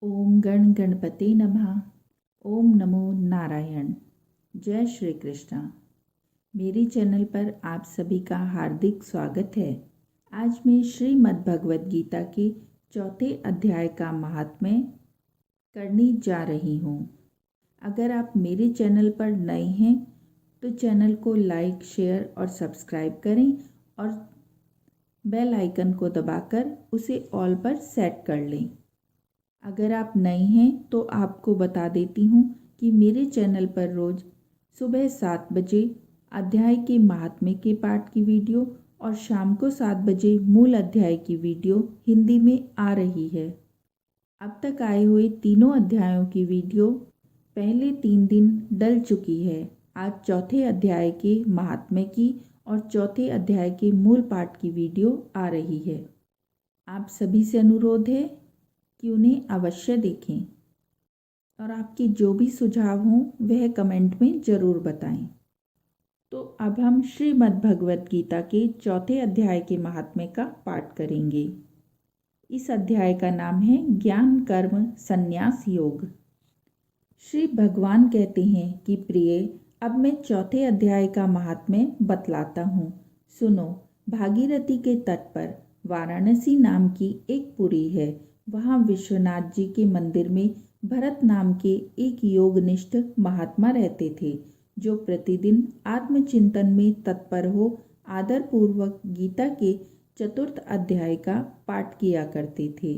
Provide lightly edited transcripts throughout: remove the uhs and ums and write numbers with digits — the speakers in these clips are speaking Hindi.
ओम गण गणपते नमः। ओम नमो नारायण। जय श्री कृष्णा। मेरे चैनल पर आप सभी का हार्दिक स्वागत है। आज मैं श्रीमद् भगवद गीता के चौथे अध्याय का महात्म्य करने जा रही हूँ। अगर आप मेरे चैनल पर नए हैं तो चैनल को लाइक, शेयर और सब्सक्राइब करें और बेल आइकन को दबाकर उसे ऑल पर सेट कर लें। अगर आप नए हैं तो आपको बता देती हूँ कि मेरे चैनल पर रोज़ सुबह 7 बजे अध्याय के महात्म्य के पाठ की वीडियो और शाम को 7 बजे मूल अध्याय की वीडियो हिंदी में आ रही है। अब तक आए हुए तीनों अध्यायों की वीडियो पहले 3 दिन डल चुकी है। आज चौथे अध्याय के महात्म्य की और चौथे अध्याय के मूल पाठ की वीडियो आ रही है। आप सभी से अनुरोध है कि उन्हें अवश्य देखें और आपके जो भी सुझाव हों वह कमेंट में ज़रूर बताएं। तो अब हम श्रीमद् भगवद गीता के चौथे अध्याय के महात्म्य का पाठ करेंगे। इस अध्याय का नाम है ज्ञान कर्म संन्यास योग। श्री भगवान कहते हैं कि प्रिय, अब मैं चौथे अध्याय का महात्म्य बतलाता हूँ। सुनो। भागीरथी के तट पर वाराणसी नाम की एक पुरी है। वहाँ विश्वनाथ जी के मंदिर में भरत नाम के एक योगनिष्ठ महात्मा रहते थे, जो प्रतिदिन आत्मचिंतन में तत्पर हो आदरपूर्वक गीता के चतुर्थ अध्याय का पाठ किया करते थे।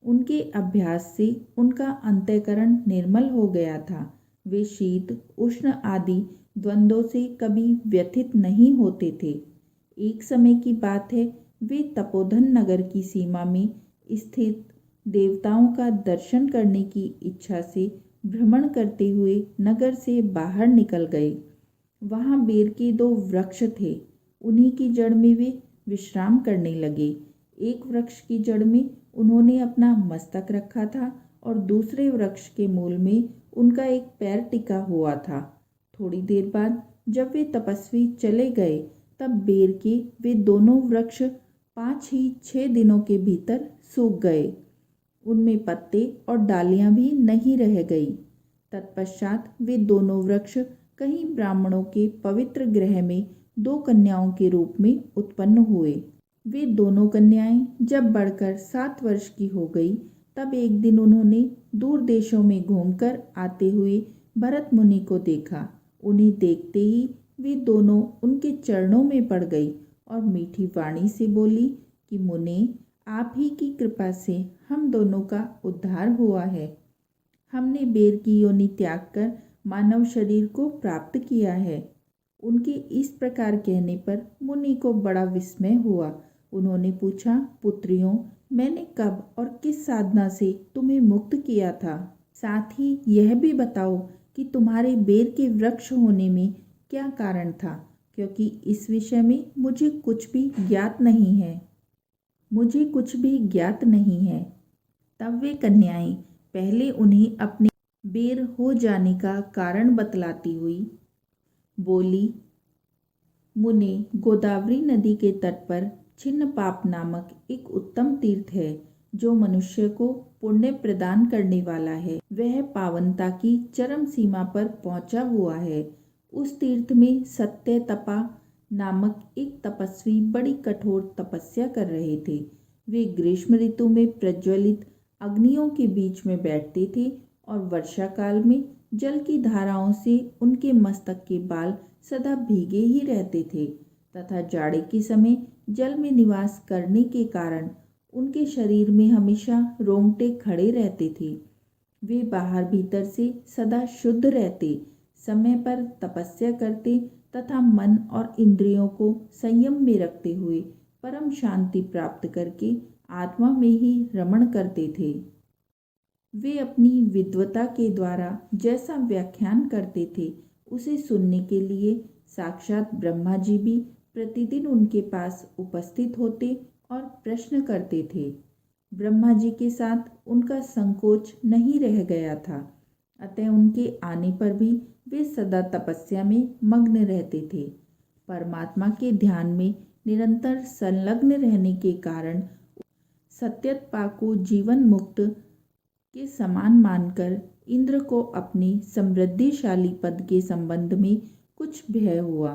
उनके अभ्यास से उनका अंतःकरण निर्मल हो गया था। वे शीत उष्ण आदि द्वंद्वों से कभी व्यथित नहीं होते थे। एक समय की बात है, वे तपोधन नगर की सीमा में स्थित देवताओं का दर्शन करने की इच्छा से भ्रमण करते हुए नगर से बाहर निकल गए। वहाँ बेर के 2 वृक्ष थे। उन्हीं की जड़ में वे विश्राम करने लगे। एक वृक्ष की जड़ में उन्होंने अपना मस्तक रखा था और दूसरे वृक्ष के मूल में उनका एक पैर टिका हुआ था। थोड़ी देर बाद जब वे तपस्वी चले गए, तब बेर के वे दोनों वृक्ष 5 ही 6 दिनों के भीतर सूख गए। उनमें पत्ते और डालियां भी नहीं रह गई। तत्पश्चात वे दोनों वृक्ष कहीं ब्राह्मणों के पवित्र गृह में 2 कन्याओं के रूप में उत्पन्न हुए। वे दोनों कन्याएं जब बढ़कर 7 वर्ष की हो गई, तब एक दिन उन्होंने दूर देशों में घूमकर आते हुए भरत मुनि को देखा। उन्हें देखते ही वे दोनों उनके चरणों में पड़ गई और मीठी वाणी से बोली कि मुने, आप ही की कृपा से हम दोनों का उद्धार हुआ है। हमने बेर की योनि त्याग कर मानव शरीर को प्राप्त किया है। उनके इस प्रकार कहने पर मुनि को बड़ा विस्मय हुआ। उन्होंने पूछा, पुत्रियों, मैंने कब और किस साधना से तुम्हें मुक्त किया था? साथ ही यह भी बताओ कि तुम्हारे बेर के वृक्ष होने में क्या कारण था, क्योंकि इस विषय में मुझे कुछ भी ज्ञात नहीं है। तब वे कन्याएं पहले उन्हें अपने बेर हो जाने का कारण बतलाती हुई बोली, मुने, गोदावरी नदी के तट पर छिन्नपाप नामक एक उत्तम तीर्थ है, जो मनुष्य को पुण्य प्रदान करने वाला है। वह पावनता की चरम सीमा पर पहुंचा हुआ है। उस तीर्थ में सत्य तपा नामक एक तपस्वी बड़ी कठोर तपस्या कर रहे थे। वे ग्रीष्म ऋतु में प्रज्वलित अग्नियों के बीच में बैठते थे और वर्षा काल में जल की धाराओं से उनके मस्तक के बाल सदा भीगे ही रहते थे तथा जाड़े के समय जल में निवास करने के कारण उनके शरीर में हमेशा रोंगटे खड़े रहते थे। वे बाहर भीतर से सदा शुद्ध रहते, समय पर तपस्या करते तथा मन और इंद्रियों को संयम में रखते हुए परम शांति प्राप्त करके आत्मा में ही रमण करते थे। वे अपनी विद्वता के द्वारा जैसा व्याख्यान करते थे, उसे सुनने के लिए साक्षात ब्रह्मा जी भी प्रतिदिन उनके पास उपस्थित होते और प्रश्न करते थे। ब्रह्मा जी के साथ उनका संकोच नहीं रह गया था, अतः उनके आने पर भी वे सदा तपस्या में मग्न रहते थे। परमात्मा के ध्यान में निरंतर संलग्न रहने के कारण सत्यतपा को जीवन मुक्त के समान मानकर इंद्र को अपनी समृद्धिशाली पद के संबंध में कुछ भय हुआ।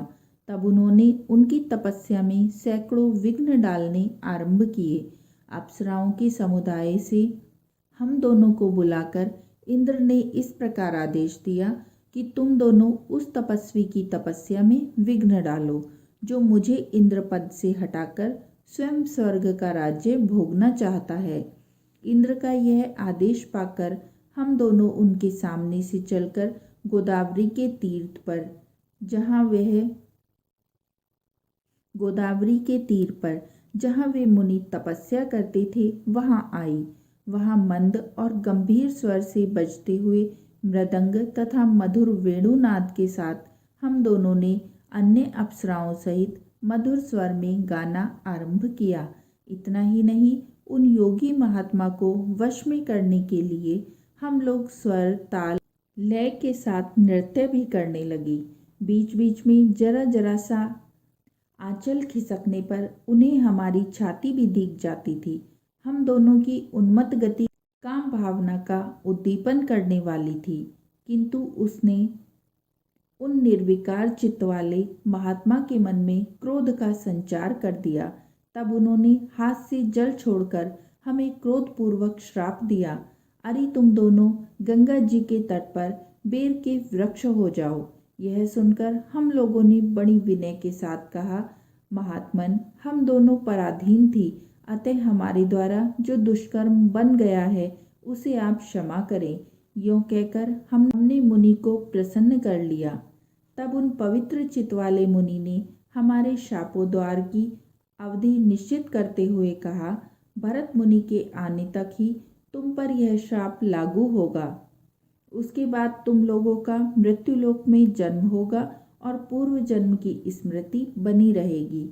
तब उन्होंने उनकी तपस्या में सैकड़ों विघ्न डालने आरंभ किए। अप्सराओं के समुदाय से हम दोनों को बुलाकर इंद्र ने इस प्रकार आदेश दिया कि तुम दोनों उस तपस्वी की तपस्या में विघ्न डालो जो मुझे इंद्र पद से हटाकर स्वयं स्वर्ग का राज्य भोगना चाहता है। इंद्र का यह आदेश पाकर हम दोनों उनके सामने से चलकर गोदावरी के तीर पर जहाँ वे मुनि तपस्या करते थे वहाँ आई। वहाँ मंद और गंभीर स्वर से बजते हुए मृदंग तथा मधुर वेणुनाद के साथ हम दोनों ने अन्य अप्सराओं सहित मधुर स्वर में गाना आरंभ किया। इतना ही नहीं, उन योगी महात्मा को वश में करने के लिए हम लोग स्वर, ताल, लय के साथ नृत्य भी करने लगे। बीच बीच में जरा जरा सा आंचल खिसकने पर उन्हें हमारी छाती भी दिख जाती थी। हम दोनों की उन्मत्त गति काम भावना का उद्दीपन करने वाली थी, किंतु उसने उन निर्विकार चित्त वाले महात्मा के मन में क्रोध का संचार कर दिया। तब उन्होंने हाथ से जल छोड़कर हमें क्रोधपूर्वक श्राप दिया, अरे तुम दोनों गंगा जी के तट पर बेर के वृक्ष हो जाओ। यह सुनकर हम लोगों ने बड़ी विनय के साथ कहा, महात्मन, हम दोनों पराधीन थी, अतः हमारे द्वारा जो दुष्कर्म बन गया है उसे आप क्षमा करें। यूँ कहकर हमने मुनि को प्रसन्न कर लिया। तब उन पवित्र चित्त वाले मुनि ने हमारे शापोद्धार की अवधि निश्चित करते हुए कहा, भरत मुनि के आने तक ही तुम पर यह शाप लागू होगा। उसके बाद तुम लोगों का मृत्युलोक में जन्म होगा और पूर्व जन्म की स्मृति बनी रहेगी।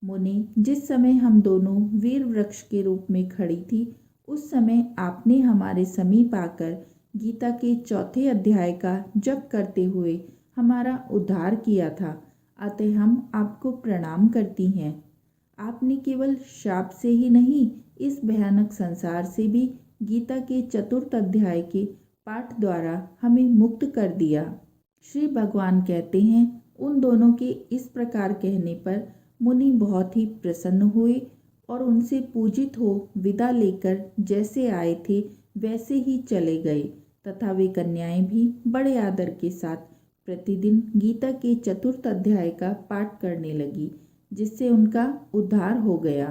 मुनि, जिस समय हम दोनों वीर वृक्ष के रूप में खड़ी थी, उस समय आपने हमारे समीप आकर गीता के 4 अध्याय का जप करते हुए हमारा उद्धार किया था, अतः हम आपको प्रणाम करती हैं। आपने केवल शाप से ही नहीं, इस भयानक संसार से भी गीता के 4 अध्याय के पाठ द्वारा हमें मुक्त कर दिया। श्री भगवान कहते हैं, उन दोनों के इस प्रकार कहने पर मुनि बहुत ही प्रसन्न हुए और उनसे पूजित हो विदा लेकर जैसे आए थे वैसे ही चले गए, तथा वे कन्याएं भी बड़े आदर के साथ प्रतिदिन गीता के 4 अध्याय का पाठ करने लगी, जिससे उनका उद्धार हो गया।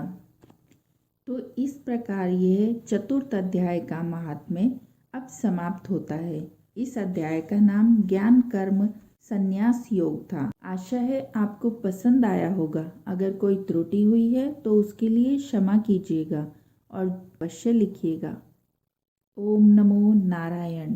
तो इस प्रकार यह 4 अध्याय का महात्म्य अब समाप्त होता है। इस अध्याय का नाम ज्ञान कर्म संन्यास योग था। आशा है आपको पसंद आया होगा। अगर कोई त्रुटि हुई है तो उसके लिए क्षमा कीजिएगा और अवश्य लिखिएगा। ओम नमो नारायण।